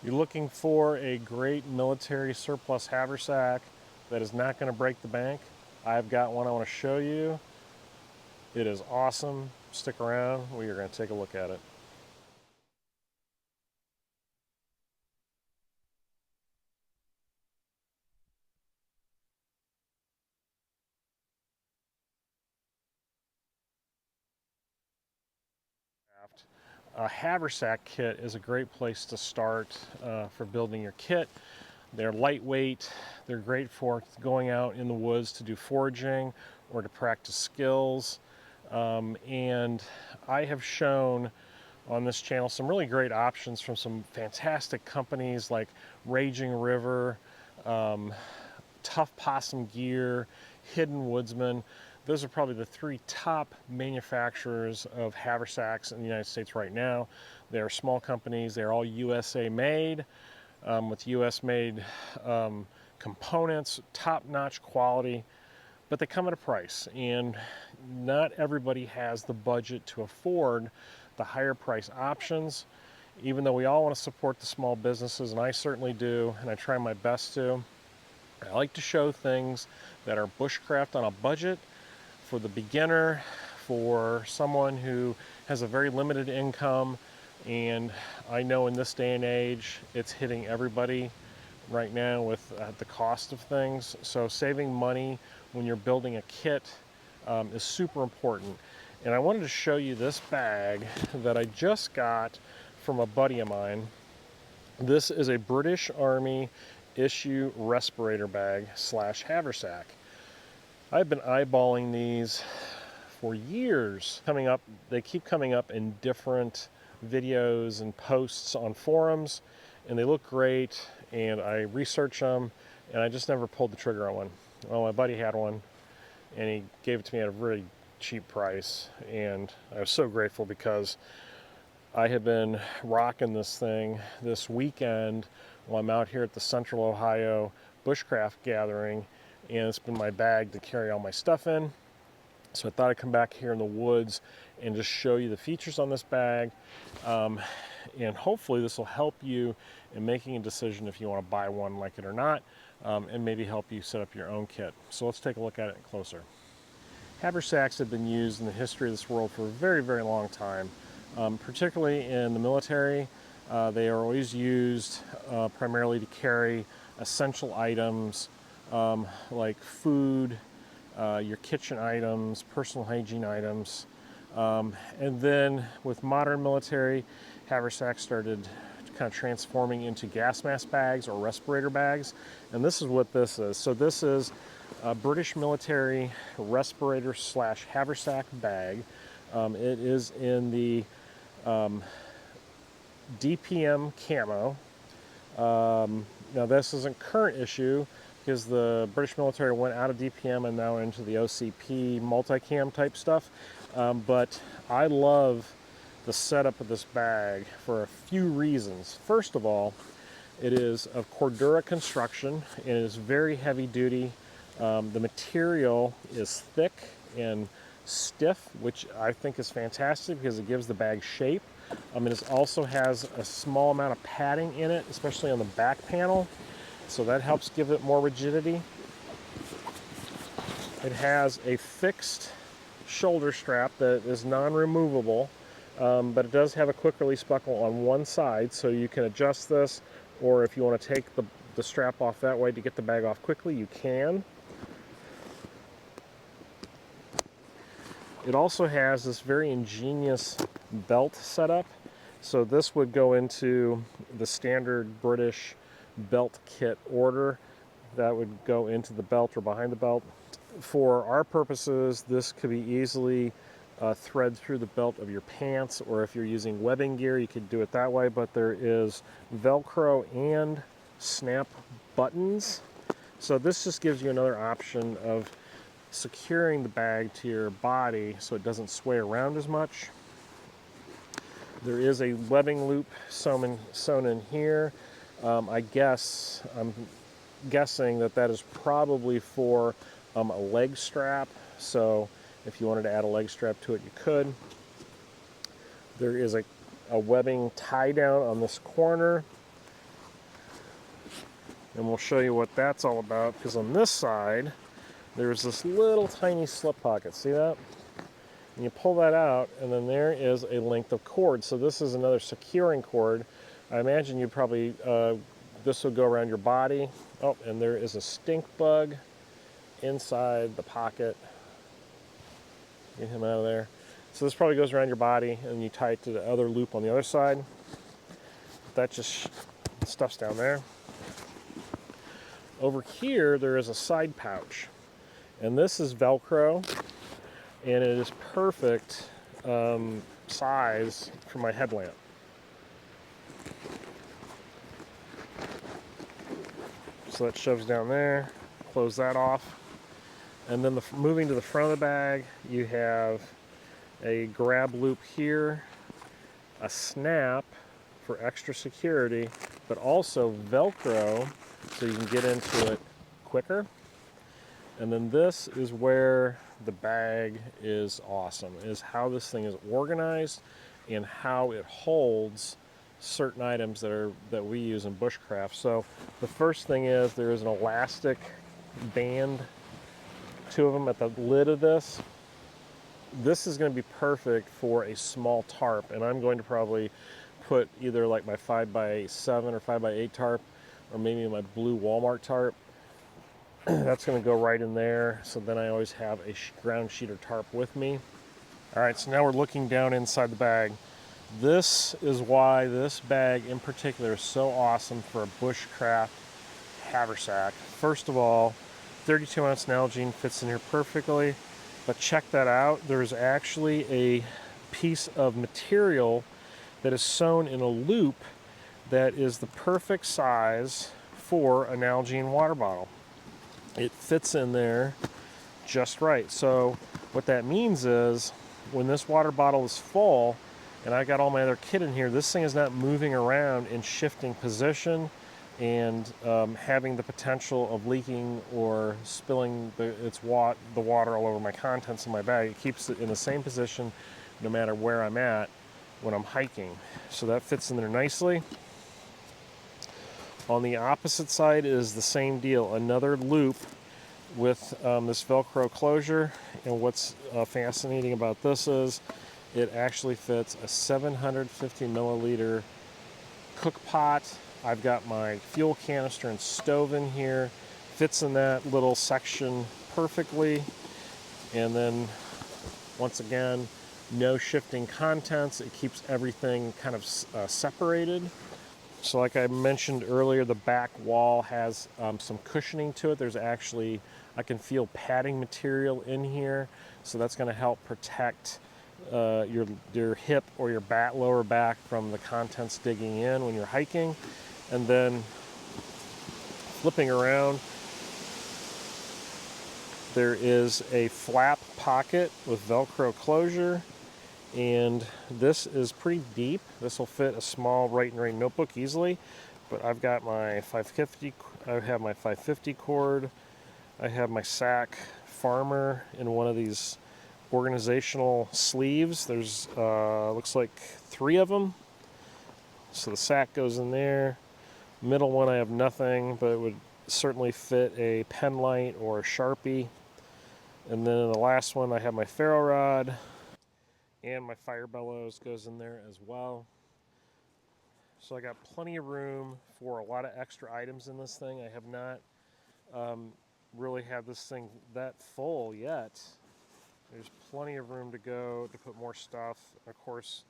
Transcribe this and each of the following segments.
You're looking for a great military surplus haversack that is not going to break the bank? I've got one I want to show you. It is awesome. Stick around. We are going to take a look at it. A haversack kit is a great place to start for building your kit. They're lightweight. They're great for going out in the woods to do foraging or to practice skills. And I have shown on this channel some really great options from some fantastic companies like Raging River, Tough Possum Gear, Hidden Woodsman. Those are probably the three top manufacturers of haversacks in the United States right now. They're small companies. They're all USA made, with US made components, top-notch quality, but they come at a price, and not everybody has the budget to afford the higher price options. Even though we all want to support the small businesses, and I certainly do, and I try my best to, I like to show things that are bushcraft on a budget for the beginner, for someone who has a very limited income. And I know in this day and age, it's hitting everybody right now with the cost of things. So saving money when you're building a kit is super important. And I wanted to show you this bag that I just got from a buddy of mine. This is a British Army issue respirator bag slash haversack. I've been eyeballing these for years. They keep coming up in different videos and posts on forums, and they look great, and I research them, and I just never pulled the trigger on one. Well, my buddy had one, and he gave it to me at a really cheap price, and I was so grateful because I have been rocking this thing this weekend while I'm out here at the Central Ohio Bushcraft gathering, and it's been my bag to carry all my stuff in. So I thought I'd come back here in the woods and just show you the features on this bag, and hopefully this will help you in making a decision if you want to buy one, like it or not, and maybe help you set up your own kit. So let's take a look at it closer. Haversacks have been used in the history of this world for a very, very long time, particularly in the military. They are always used primarily to carry essential items like food, your kitchen items, personal hygiene items. And then with modern military, haversacks started kind of transforming into gas mask bags or respirator bags. And this is what this is. So this is a British military respirator slash haversack bag. It is in the DPM camo. Now this isn't current issue because the British military went out of DPM and now into the OCP multicam type stuff. But I love the setup of this bag for a few reasons. First of all, it is of Cordura construction and it is very heavy duty. The material is thick and stiff, which I think is fantastic because it gives the bag shape. It also has a small amount of padding in it, especially on the back panel, so that helps give it more rigidity. It has a fixed shoulder strap that is non-removable, but it does have a quick release buckle on one side, so you can adjust this, or if you want to take the strap off that way to get the bag off quickly, you can. It also has this very ingenious belt setup. So this would go into the standard British belt kit order. That would go into the belt or behind the belt. For our purposes, this could be easily thread through the belt of your pants, or if you're using webbing gear, you could do it that way, but there is Velcro and snap buttons. So this just gives you another option of securing the bag to your body so it doesn't sway around as much. There is a webbing loop sewn in here. I'm guessing that is probably for a leg strap. So if you wanted to add a leg strap to it, you could. There is a webbing tie down on this corner. And we'll show you what that's all about, because on this side, there's this little tiny slip pocket. See that? And you pull that out, and then there is a length of cord. So this is another securing cord. I imagine you probably, this would go around your body. Oh, and there is a stink bug inside the pocket. Get him out of there. So this probably goes around your body, and you tie it to the other loop on the other side. That just stuff's down there. Over here, there is a side pouch, and this is Velcro, and it is perfect size for my headlamp. So that shoves down there. Close that off. And then moving to the front of the bag, you have a grab loop here, a snap for extra security, but also Velcro so you can get into it quicker. And then this is where the bag is awesome, is how this thing is organized and how it holds certain items that we use in bushcraft. So the first thing is there is an elastic band, 2 of them at the lid of this. This is going to be perfect for a small tarp, and I'm going to probably put either like my 5x7 or 5x8 tarp, or maybe my blue Walmart tarp. That's going to go right in there, so then I always have a ground sheet or tarp with me. All right, so now we're looking down inside the bag. This is why this bag in particular is so awesome for a bushcraft haversack. First of all, 32 ounce Nalgene fits in here perfectly, but check that out. There's actually a piece of material that is sewn in a loop that is the perfect size for a Nalgene water bottle. It fits in there just right. So what that means is when this water bottle is full and I got all my other kit in here, this thing is not moving around in shifting position and having the potential of leaking or spilling the water all over my contents in my bag. It keeps it in the same position no matter where I'm at when I'm hiking. So that fits in there nicely. On the opposite side is the same deal, another loop with this Velcro closure. And what's fascinating about this is it actually fits a 750 milliliter cook pot. I've got my fuel canister and stove in here. Fits in that little section perfectly. And then, once again, no shifting contents. It keeps everything kind of separated. So like I mentioned earlier, the back wall has some cushioning to it. There's actually, I can feel padding material in here. So that's going to help protect your hip or your lower back from the contents digging in when you're hiking. And then flipping around, there is a flap pocket with Velcro closure. And this is pretty deep. This will fit a small write and write notebook easily. But I've got my 550, I have my 550 cord. I have my sack farmer in one of these organizational sleeves. There's, looks like 3 of them. So the sack goes in there. Middle one I have nothing, but it would certainly fit a pen light or a Sharpie. And then in the last one I have my ferro rod. And my fire bellows goes in there as well. So I got plenty of room for a lot of extra items in this thing. I have not really had this thing that full yet. There's plenty of room to go to put more stuff. Of course,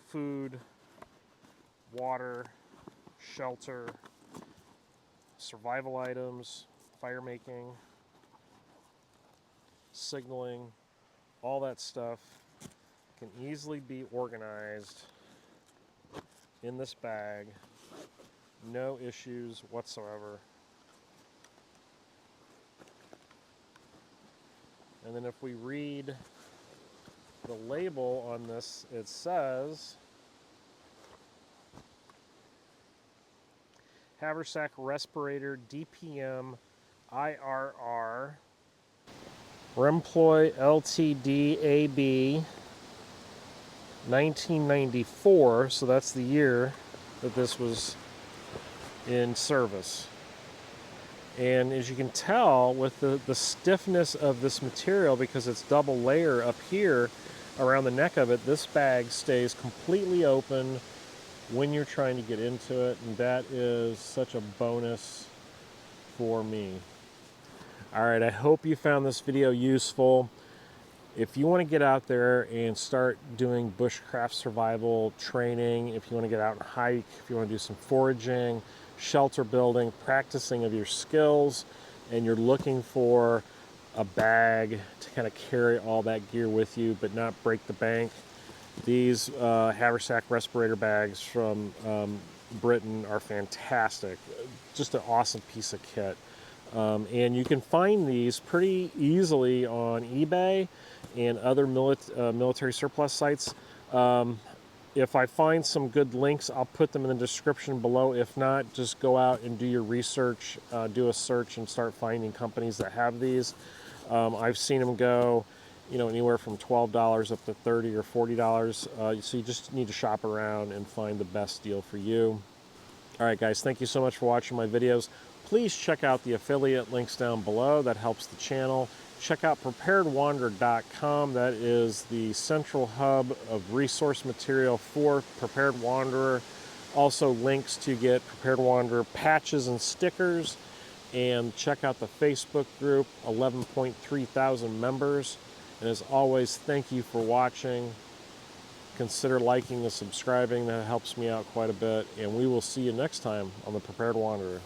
food, water, shelter, survival items, fire making, signaling, all that stuff can easily be organized in this bag. No issues whatsoever. And then if we read the label on this, it says Haversack Respirator DPM IRR Remploy Ltd AB 1994, so that's the year that this was in service. And as you can tell with the stiffness of this material, because it's double layer up here around the neck of it, this bag stays completely open when you're trying to get into it, and that is such a bonus for me. All right, I hope you found this video useful. If you want to get out there and start doing bushcraft survival training, if you want to get out and hike, if you want to do some foraging, shelter building, practicing of your skills, and you're looking for a bag to kind of carry all that gear with you but not break the bank, these Haversack respirator bags from Britain are fantastic. Just an awesome piece of kit. And you can find these pretty easily on eBay and other military surplus sites. If I find some good links, I'll put them in the description below. If not, just go out and do your research, do a search and start finding companies that have these. I've seen them go, anywhere from $12 up to $30 or $40. So you just need to shop around and find the best deal for you. All right, guys, thank you so much for watching my videos. Please check out the affiliate links down below. That helps the channel. Check out preparedwanderer.com. That is the central hub of resource material for Prepared Wanderer. Also links to get Prepared Wanderer patches and stickers. And check out the Facebook group, 11.3 thousand members. And as always, thank you for watching. Consider liking and subscribing. That helps me out quite a bit. And we will see you next time on the Prepared Wanderer.